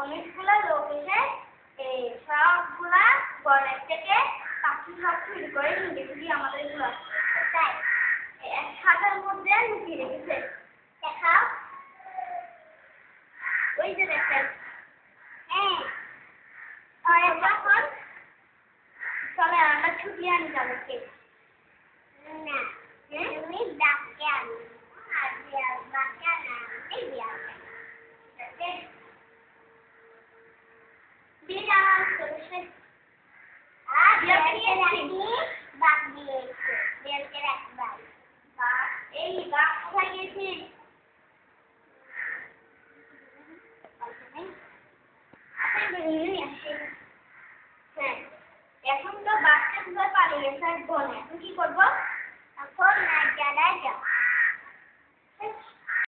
অনেকগুলা লোক এসে এই সবগুলা বনের থেকে পাখি সব চুরি করে নিয়ে গেছে দিয়ে আমাদের গুলো তাই এক খাতার মধ্যে লুকিয়ে রেখেছে দেখাও ওই যে দেখেন যখন চলে আমরা ছুটি আনি তাদেরকে না তুমি ডাকে আনি আর বাচ্চা না এখন তো বাচ্চাগুলো পালিয়ে গেছে বনে এখন কি করবো